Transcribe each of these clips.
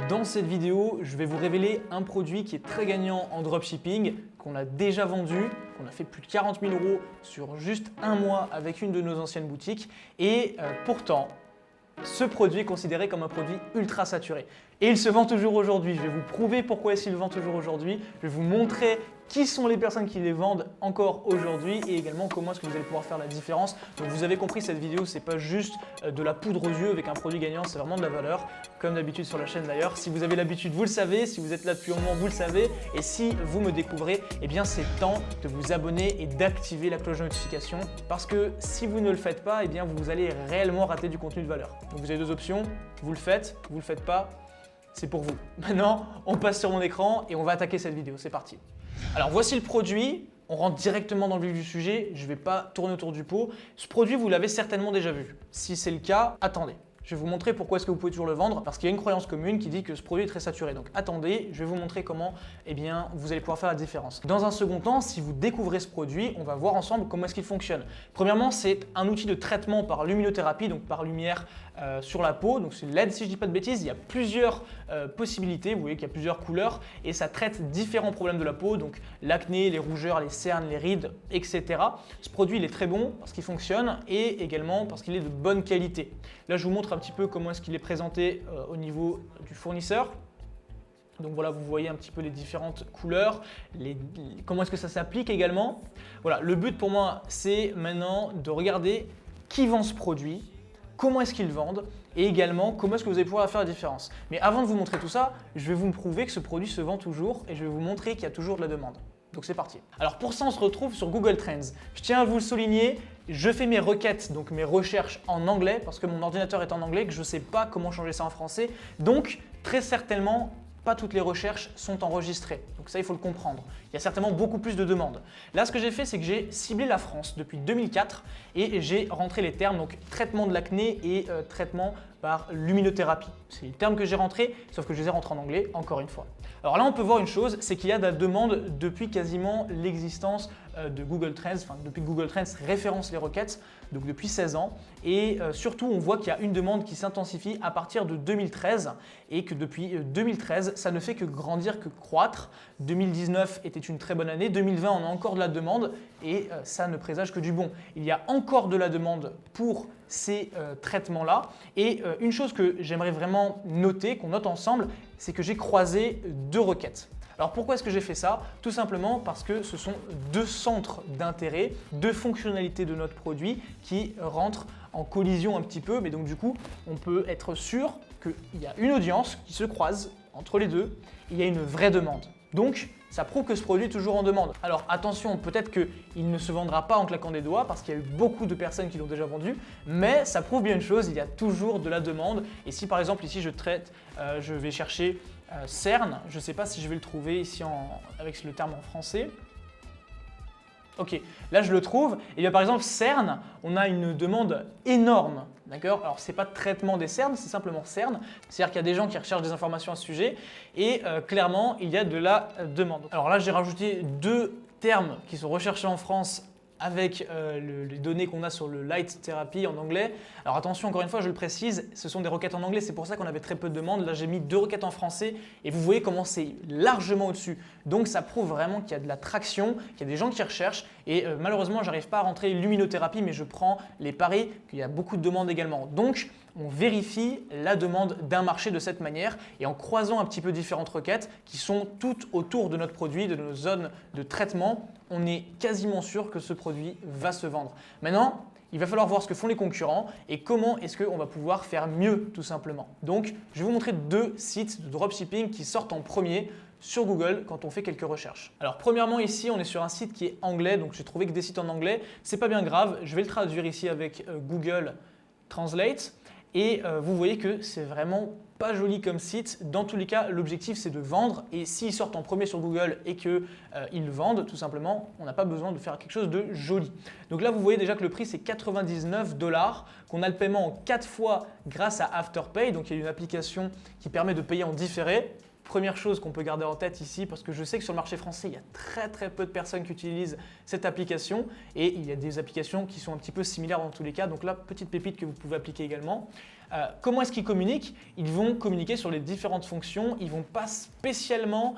Dans cette vidéo, je vais vous révéler un produit qui est très gagnant en dropshipping, qu'on a déjà vendu, qu'on a fait plus de 40 000 € sur juste un mois avec une de nos anciennes boutiques et pourtant, ce produit est considéré comme un produit ultra saturé. Et il se vend toujours aujourd'hui. Je vais vous prouver pourquoi est-ce qu'il vend toujours aujourd'hui. Je vais vous montrer qui sont les personnes qui les vendent encore aujourd'hui et également comment est-ce que vous allez pouvoir faire la différence. Donc vous avez compris, cette vidéo, c'est pas juste de la poudre aux yeux avec un produit gagnant, c'est vraiment de la valeur, comme d'habitude sur la chaîne d'ailleurs. Si vous avez l'habitude, vous le savez. Si vous êtes là depuis un moment, vous le savez. Et si vous me découvrez, eh bien c'est temps de vous abonner et d'activer la cloche de notification parce que si vous ne le faites pas, eh bien vous allez réellement rater du contenu de valeur. Donc vous avez deux options, vous le faites pas, c'est pour vous. Maintenant, on passe sur mon écran et on va attaquer cette vidéo, c'est parti. Alors voici le produit, on rentre directement dans le vif du sujet, je ne vais pas tourner autour du pot. Ce produit, vous l'avez certainement déjà vu. Si c'est le cas, attendez. Je vais vous montrer pourquoi est-ce que vous pouvez toujours le vendre, parce qu'il y a une croyance commune qui dit que ce produit est très saturé. Donc attendez, je vais vous montrer comment vous allez pouvoir faire la différence. Dans un second temps, si vous découvrez ce produit, on va voir ensemble comment est-ce qu'il fonctionne. Premièrement, c'est un outil de traitement par luminothérapie, donc par lumière sur la peau. Donc c'est LED si je ne dis pas de bêtises, il y a plusieurs possibilités, vous voyez qu'il y a plusieurs couleurs et ça traite différents problèmes de la peau, donc l'acné, les rougeurs, les cernes, les rides, etc. Ce produit il est très bon parce qu'il fonctionne et également parce qu'il est de bonne qualité. Là je vous montre un petit peu comment est-ce qu'il est présenté au niveau du fournisseur. Donc voilà, vous voyez un petit peu les différentes couleurs, comment est-ce que ça s'applique également. Voilà, le but pour moi c'est maintenant de regarder qui vend ce produit, comment est-ce qu'ils vendent et également comment est-ce que vous allez pouvoir faire la différence. Mais avant de vous montrer tout ça, je vais vous prouver que ce produit se vend toujours et je vais vous montrer qu'il y a toujours de la demande. Donc c'est parti. Alors pour ça, on se retrouve sur Google Trends. Je tiens à vous le souligner, je fais mes requêtes, donc mes recherches en anglais parce que mon ordinateur est en anglais, que je ne sais pas comment changer ça en français. Donc très certainement, pas toutes les recherches sont enregistrées. Donc ça, il faut le comprendre. Il y a certainement beaucoup plus de demandes. Là, ce que j'ai fait, c'est que j'ai ciblé la France depuis 2004 et j'ai rentré les termes, donc traitement de l'acné et traitement par luminothérapie. C'est les termes que j'ai rentrés, sauf que je les ai rentrés en anglais, encore une fois. Alors là, on peut voir une chose, c'est qu'il y a de la demande depuis quasiment l'existence de Google Trends, enfin depuis que Google Trends référence les requêtes, donc depuis 16 ans. Et surtout, on voit qu'il y a une demande qui s'intensifie à partir de 2013 et que depuis 2013, ça ne fait que grandir, que croître. 2019 était une très bonne année, 2020, on a encore de la demande et ça ne présage que du bon. Il y a encore de la demande pour ces traitements-là. Et une chose que j'aimerais vraiment noter, qu'on note ensemble, c'est que j'ai croisé deux requêtes. Alors pourquoi est-ce que j'ai fait ça? Tout simplement parce que ce sont deux centres d'intérêt, deux fonctionnalités de notre produit qui rentrent en collision un petit peu, mais donc du coup, on peut être sûr qu'il y a une audience qui se croise entre les deux, il y a une vraie demande. Donc, ça prouve que ce produit est toujours en demande. Alors attention, peut-être qu'il ne se vendra pas en claquant des doigts parce qu'il y a eu beaucoup de personnes qui l'ont déjà vendu, mais ça prouve bien une chose, il y a toujours de la demande. Et si par exemple ici je vais chercher cerne, je ne sais pas si je vais le trouver ici avec le terme en français. Ok, là je le trouve. Et bien par exemple cerne, on a une demande énorme. D'accord? Alors ce n'est pas de traitement des cernes, c'est simplement cerne. C'est-à-dire qu'il y a des gens qui recherchent des informations à ce sujet et clairement il y a de la demande. Alors là j'ai rajouté deux termes qui sont recherchés en France avec les données qu'on a sur le Light Therapy en anglais. Alors attention, encore une fois, je le précise, ce sont des requêtes en anglais, c'est pour ça qu'on avait très peu de demandes. Là, j'ai mis deux requêtes en français et vous voyez comment c'est largement au-dessus. Donc, ça prouve vraiment qu'il y a de la traction, qu'il y a des gens qui recherchent et malheureusement, je n'arrive pas à rentrer luminothérapie, mais je prends les paris qu'il y a beaucoup de demandes également. Donc, on vérifie la demande d'un marché de cette manière et en croisant un petit peu différentes requêtes qui sont toutes autour de notre produit, de nos zones de traitement, on est quasiment sûr que ce produit va se vendre. Maintenant, il va falloir voir ce que font les concurrents et comment est-ce qu'on va pouvoir faire mieux tout simplement. Donc, je vais vous montrer deux sites de dropshipping qui sortent en premier sur Google quand on fait quelques recherches. Alors premièrement ici, on est sur un site qui est anglais, donc j'ai trouvé que des sites en anglais, c'est pas bien grave, je vais le traduire ici avec Google Translate. Et vous voyez que c'est vraiment pas joli comme site. Dans tous les cas, l'objectif c'est de vendre et s'ils sortent en premier sur Google et qu'ils vendent, tout simplement, on n'a pas besoin de faire quelque chose de joli. Donc là, vous voyez déjà que le prix c'est 99 $, qu'on a le paiement en 4 fois grâce à Afterpay. Donc il y a une application qui permet de payer en différé. Première chose qu'on peut garder en tête ici, parce que je sais que sur le marché français, il y a très peu de personnes qui utilisent cette application et il y a des applications qui sont un petit peu similaires dans tous les cas. Donc là, petite pépite que vous pouvez appliquer également. Comment est-ce qu'ils communiquent? Ils vont communiquer sur les différentes fonctions. Ils ne vont pas spécialement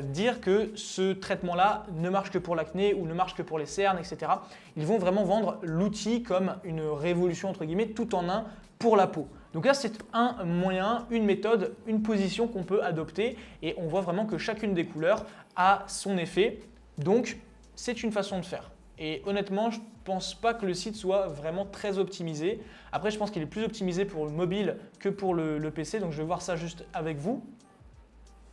dire que ce traitement-là ne marche que pour l'acné ou ne marche que pour les cernes, etc. Ils vont vraiment vendre l'outil comme une révolution entre guillemets tout en un pour la peau. Donc là, c'est un moyen, une méthode, une position qu'on peut adopter et on voit vraiment que chacune des couleurs a son effet. Donc, c'est une façon de faire. Et honnêtement, je ne pense pas que le site soit vraiment très optimisé. Après, je pense qu'il est plus optimisé pour le mobile que pour le PC. Donc, je vais voir ça juste avec vous.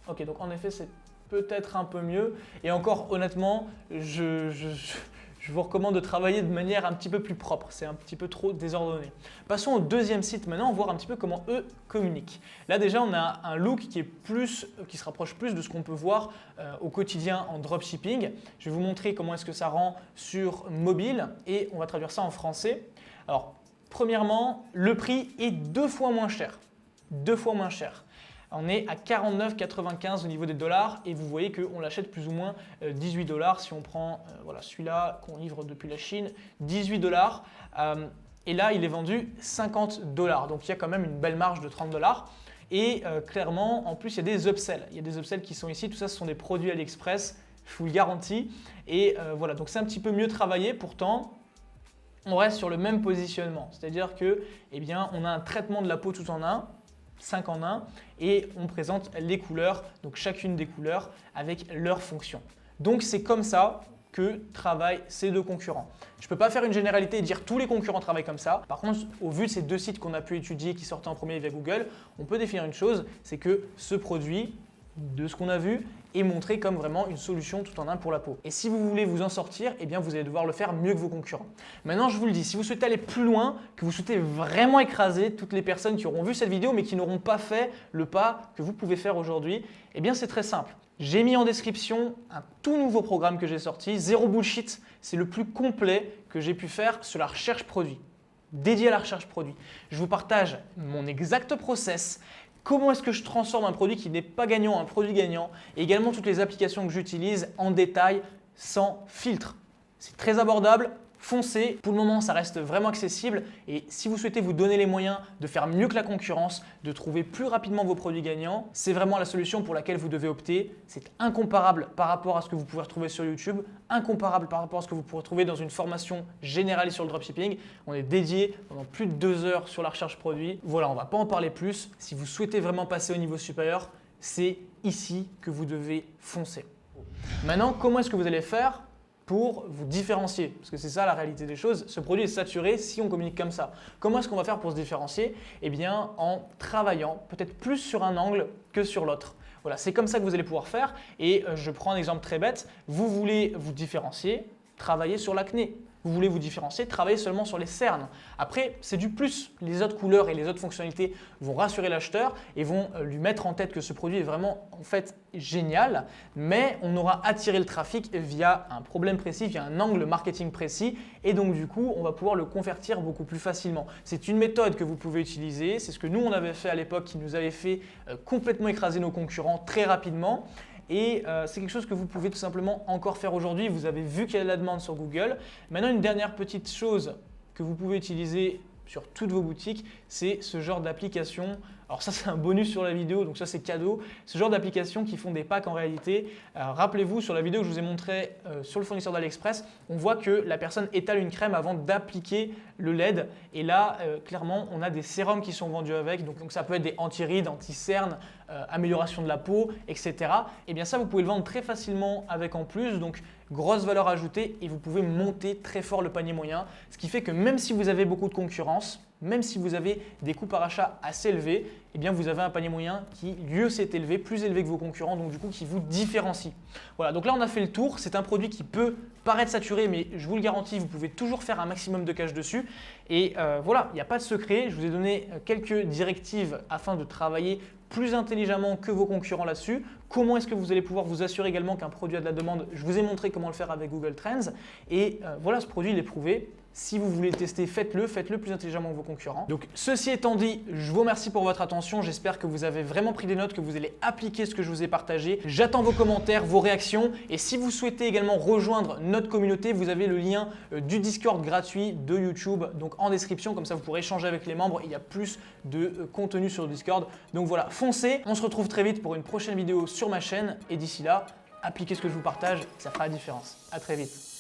Ok, donc en effet, c'est peut-être un peu mieux. Et encore, honnêtement, je vous recommande de travailler de manière un petit peu plus propre. C'est un petit peu trop désordonné. Passons au deuxième site maintenant, voir un petit peu comment eux communiquent. Là déjà, on a un look qui se rapproche plus de ce qu'on peut voir au quotidien en dropshipping. Je vais vous montrer comment est-ce que ça rend sur mobile et on va traduire ça en français. Alors, premièrement, le prix est 2 fois moins cher. 2 fois moins cher. On est à 49,95 au niveau des dollars et vous voyez qu'on l'achète plus ou moins 18 dollars. Si on prend voilà, celui-là qu'on livre depuis la Chine, 18 dollars. Et là, il est vendu 50 dollars. Donc, il y a quand même une belle marge de 30 dollars. Et clairement, en plus, il y a des upsells. Il y a des upsells qui sont ici. Tout ça, ce sont des produits AliExpress, je vous le garantis. Et voilà, donc c'est un petit peu mieux travaillé. Pourtant, on reste sur le même positionnement. C'est-à-dire que, eh bien, on a un traitement de la peau tout en un. 5 en 1 et on présente les couleurs, donc chacune des couleurs avec leur fonction. Donc c'est comme ça que travaillent ces deux concurrents. Je ne peux pas faire une généralité et dire tous les concurrents travaillent comme ça. Par contre, au vu de ces deux sites qu'on a pu étudier qui sortaient en premier via Google, on peut définir une chose, c'est que ce produit, de ce qu'on a vu, est montré comme vraiment une solution tout en un pour la peau. Et si vous voulez vous en sortir, eh bien vous allez devoir le faire mieux que vos concurrents. Maintenant, je vous le dis, si vous souhaitez aller plus loin, que vous souhaitez vraiment écraser toutes les personnes qui auront vu cette vidéo mais qui n'auront pas fait le pas que vous pouvez faire aujourd'hui, eh bien c'est très simple. J'ai mis en description un tout nouveau programme que j'ai sorti, Zéro Bullshit. C'est le plus complet que j'ai pu faire sur la recherche produit, dédié à la recherche produit. Je vous partage mon exact process. Comment est-ce que je transforme un produit qui n'est pas gagnant en un produit gagnant et également toutes les applications que j'utilise en détail sans filtre. C'est très abordable, foncez. Pour le moment, ça reste vraiment accessible et si vous souhaitez vous donner les moyens de faire mieux que la concurrence, de trouver plus rapidement vos produits gagnants, c'est vraiment la solution pour laquelle vous devez opter. C'est incomparable par rapport à ce que vous pouvez retrouver sur YouTube, incomparable par rapport à ce que vous pourrez trouver dans une formation générale sur le dropshipping. On est dédié pendant plus de 2 heures sur la recherche produit. Voilà, on ne va pas en parler plus. Si vous souhaitez vraiment passer au niveau supérieur, c'est ici que vous devez foncer. Maintenant, comment est-ce que vous allez faire pour vous différencier? Parce que c'est ça la réalité des choses. Ce produit est saturé si on communique comme ça. Comment est-ce qu'on va faire pour se différencier? Eh bien, en travaillant peut-être plus sur un angle que sur l'autre. Voilà, c'est comme ça que vous allez pouvoir faire. Et je prends un exemple très bête. Vous voulez vous différencier, travaillez sur l'acné. Vous voulez vous différencier, travaillez seulement sur les cernes. Après, c'est du plus. Les autres couleurs et les autres fonctionnalités vont rassurer l'acheteur et vont lui mettre en tête que ce produit est vraiment en fait génial, mais on aura attiré le trafic via un problème précis, via un angle marketing précis et donc du coup, on va pouvoir le convertir beaucoup plus facilement. C'est une méthode que vous pouvez utiliser, c'est ce que nous on avait fait à l'époque qui nous avait fait complètement écraser nos concurrents très rapidement. Et c'est quelque chose que vous pouvez tout simplement encore faire aujourd'hui. Vous avez vu qu'il y a de la demande sur Google. Maintenant, une dernière petite chose que vous pouvez utiliser sur toutes vos boutiques, c'est ce genre d'application. Alors ça, c'est un bonus sur la vidéo, donc ça, c'est cadeau. Ce genre d'applications qui font des packs en réalité. Rappelez-vous, sur la vidéo que je vous ai montrée sur le fournisseur d'AliExpress, on voit que la personne étale une crème avant d'appliquer le LED. Et là, clairement, on a des sérums qui sont vendus avec. Donc ça peut être des anti-rides, anti-cernes, amélioration de la peau, etc. Et bien ça, vous pouvez le vendre très facilement avec en plus. Donc grosse valeur ajoutée et vous pouvez monter très fort le panier moyen. Ce qui fait que même si vous avez beaucoup de concurrence, même si vous avez des coûts par achat assez élevés, eh bien vous avez un panier moyen qui lui s'est élevé, plus élevé que vos concurrents, donc du coup qui vous différencie. Voilà, donc là on a fait le tour. C'est un produit qui peut paraître saturé, mais je vous le garantis, vous pouvez toujours faire un maximum de cash dessus. Et voilà, il n'y a pas de secret. Je vous ai donné quelques directives afin de travailler plus intelligemment que vos concurrents là-dessus. comment est-ce que vous allez pouvoir vous assurer également qu'un produit a de la demande. Je vous ai montré comment le faire avec Google Trends. Et voilà, ce produit, il est prouvé. Si vous voulez le tester, faites-le plus intelligemment que vos concurrents. Donc ceci étant dit, je vous remercie pour votre attention. J'espère que vous avez vraiment pris des notes, que vous allez appliquer ce que je vous ai partagé. J'attends vos commentaires, vos réactions. Et si vous souhaitez également rejoindre notre communauté, vous avez le lien du Discord gratuit de YouTube donc en description. Comme ça, vous pourrez échanger avec les membres. Il y a plus de contenu sur le Discord. Donc voilà, foncez. On se retrouve très vite pour une prochaine vidéo sur ma chaîne. Et d'ici là, appliquez ce que je vous partage. Ça fera la différence. À très vite.